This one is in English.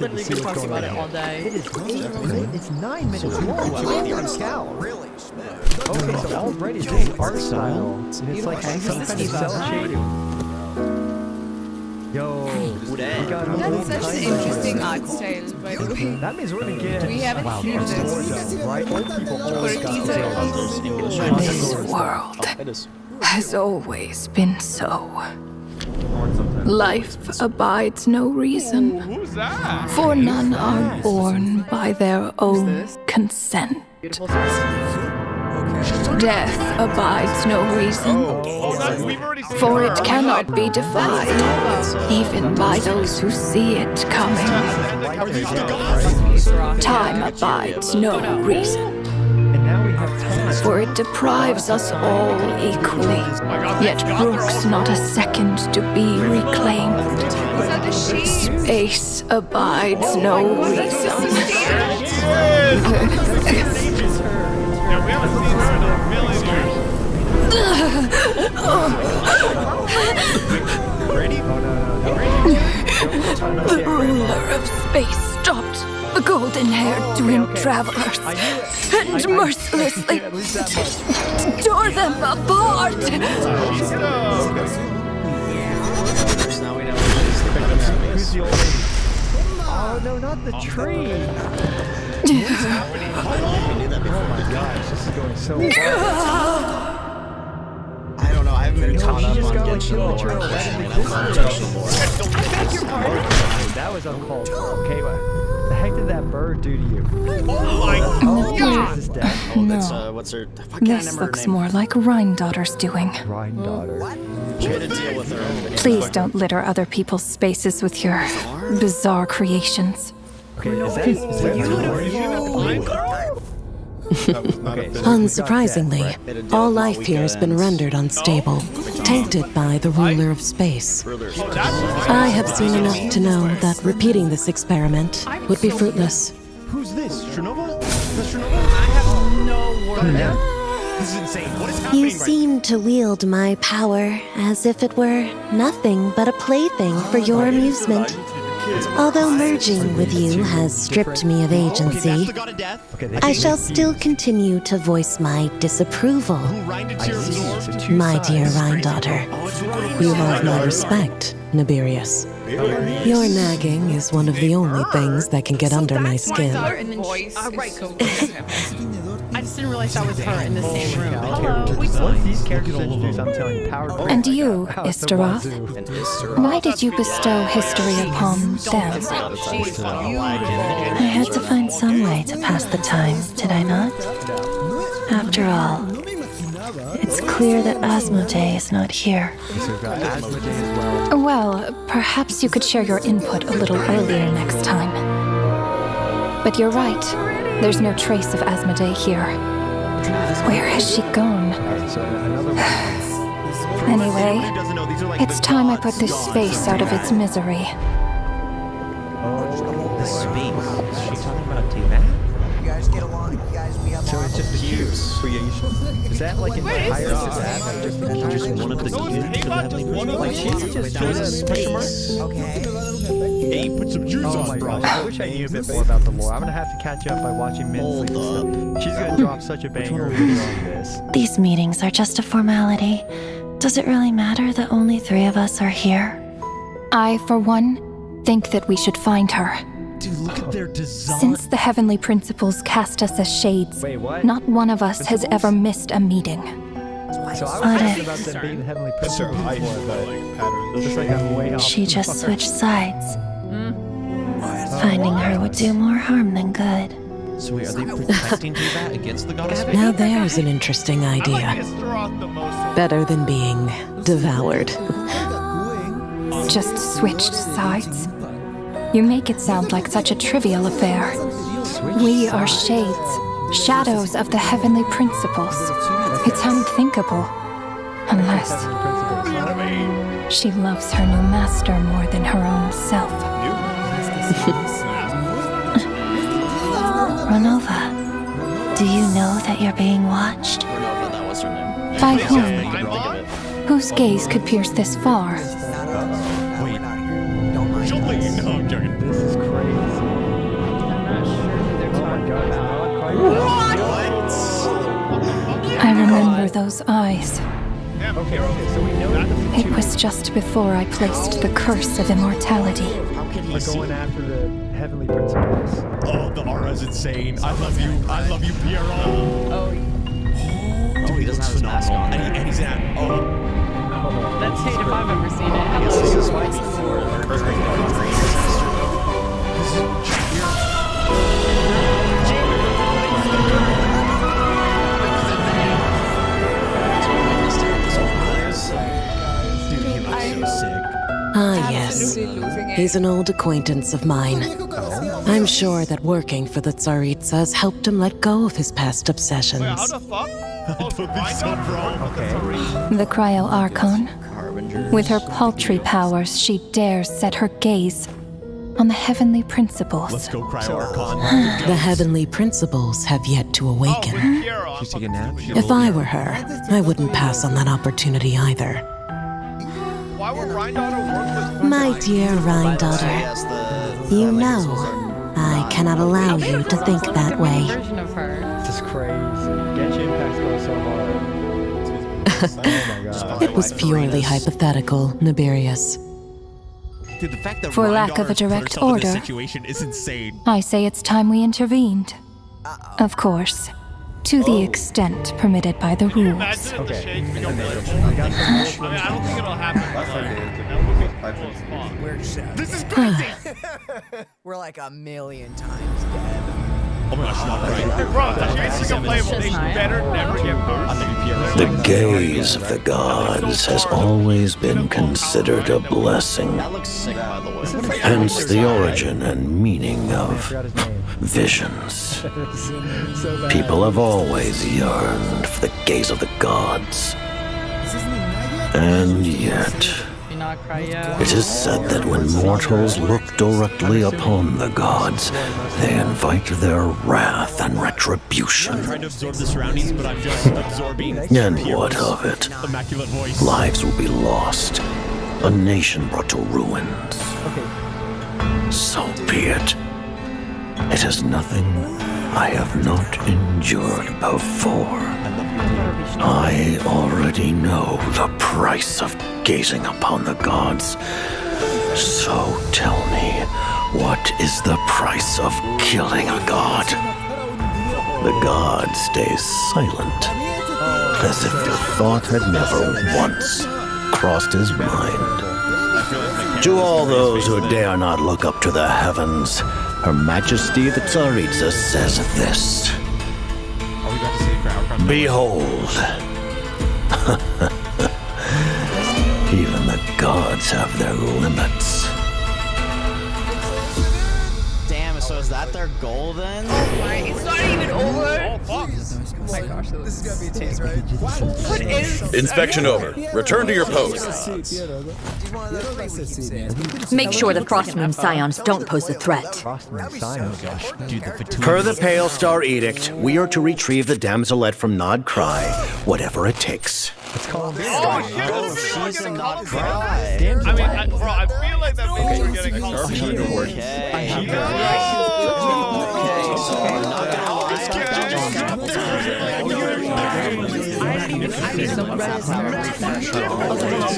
Literally been talking about it all day. It is it's 9 minutes long. I'm on Scout. Really? Okay, so already the art style. And it's like some kind of cell shading. Yo, we got That's such an interesting art style, by the way. that means we're gonna get. We haven't seen this. Right? Old people always got This world has always been so. Life abides no reason, for none are born by their own consent. Death abides no reason, for it cannot be defied, even by those who see it coming. Time abides no reason, for it deprives us all equally, yet brooks not a second to be reclaimed. Space abides no reason. The ruler of space stopped the golden-haired twin travelers and mercilessly tore them apart. Oh no, not the tree! Oh my gosh, this is going so well. I don't know, I haven't been caught up on Genshin lore. That was uncalled for. Okay, what the heck did that bird do to you? Oh my god! Is this death? No, What's her? this looks more like Rhine-daughter's doing. Rhine-daughter. She had to deal with her. Please don't litter other people's spaces with your bizarre creations. Okay, is that Unsurprisingly, all life here has been rendered unstable, tainted by the ruler of space. I have seen enough to know that repeating this experiment would be fruitless. Who's this? Chernobyl? That's Chernobyl? I have no word. This is insane. What is happening You seem to wield my power as if it were nothing but a plaything for your amusement. Although merging with you has stripped me of agency, I shall still continue to voice my disapproval. My dear Rhine-daughter, you have my respect, Nibirius. Your nagging is one of the only things that can get under my skin. Voice is so I just didn't realize that was her in the same room. Hello, Once these characters introduce, I'm telling you, power. And you, Istaroth, why did you bestow history upon them? I had to find some way to pass the time, did I not? After all, it's clear that Asmoday is not here. Well, perhaps you could share your input a little earlier next time. But you're right. There's no trace of Asmoday here. Where has she gone? Anyway, it's time I put this space out of its misery. The space? Is she talking about Teyvat? You guys get along? You guys be up? So it's just a creation. Is that like an entire Just one of the cubes to the heavenly Like she's just doing a space. Okay. Hey, put some juice Oh on, my bro. gosh, I wish I knew a bit more about the lore. I'm gonna have to catch up by watching Min's stuff. She's gonna drop such a banger video on this. These meetings are just a formality. Does it really matter that only 3 of us are here? I, for one, think that we should find her. Dude, look at their design. Since the heavenly principles cast us as shades, Wait, what? not one of us has ever missed a meeting. So I was But thinking about them being the heavenly principles before, but looks like I'm way off. She just switched sides. Finding her would do more harm than good. So wait, are they protecting Teyvat against the goddess? Now there's an interesting idea. Better than being devoured. Just switched sides? You make it sound like such a trivial affair. We are shades, shadows of the heavenly principles. It's unthinkable. Unless she loves her new master more than her own self. Renova, do you know that you're being watched? Renova, that was her name. By whom? Whose gaze could pierce this far? This is crazy. those eyes. Okay, so we know that the It was just before I placed the curse of immortality. are going after the heavenly principles. Oh, the aura's insane. I love you, Piero. Oh, Dude, he doesn't have his mask on. And he's at. That's hate if I've ever seen it. This is why before Ah, yes. absolutely losing it. He's an old acquaintance of mine. I'm sure that working for the Tsaritsas helped him let go of his past obsessions. I don't think so, bro. The Cryo Archon. With her paltry powers, she dares set her gaze on the heavenly principles. Let's go, Cryo Archon. The heavenly principles have yet to awaken. She's taking a nap. If I were her, I wouldn't pass on that opportunity either. Why would Rhindaughter work with My dear Rhindaughter, you know I cannot allow you to think that way. Version of her. This is crazy. Genshin Impact's going so hard. Oh my god. It was purely hypothetical, Nibirius. Dude, the fact that For lack of a Rhindaughter's put direct herself in this order. situation is insane. I say it's time we intervened. Of course, to the extent permitted by the rules. Okay. I don't think it'll happen. This is We're like a million times dead. Oh my gosh, not right. Bro, the chances are playable. They better never get burned. The gaze of the gods has always been considered a blessing. That looks sick, by the way. Hence the origin and meaning I of forgot his name. visions. So bad. People have always yearned for the gaze of the gods. And yet, You're not cryo. it is said that when mortals look directly upon the gods, they invite their wrath and retribution. I'm trying to absorb the surroundings, but I'm just absorbing. And Piero's what of it? Immaculate voice. Lives will be lost, a nation brought to ruins. Okay. So be it. It is nothing I have not endured before. I already know the price of gazing upon the gods. So tell me, what is the price of killing a god? The god stays silent, as if the thought had never once crossed his mind. To all those who dare not look up to the heavens, Her Majesty the Tsaritsa says this. Are we about to see the crowd? Behold, even the gods have their limits. Damn, so is that their goal then? It's not even over. Oh, fuck. Oh my gosh, This is gonna be a tease, right? what is? Inspection over. Return to your posts. Make sure the Frostmoon Scions don't pose a threat. Frostmoon Scions. Dude, the fatigue. Per the Pale Star Edict, we are to retrieve the damselette from Nod Cry, whatever it takes. Let's call him. Oh, shit. She's a not cry. Bro, I feel like that means we're getting called.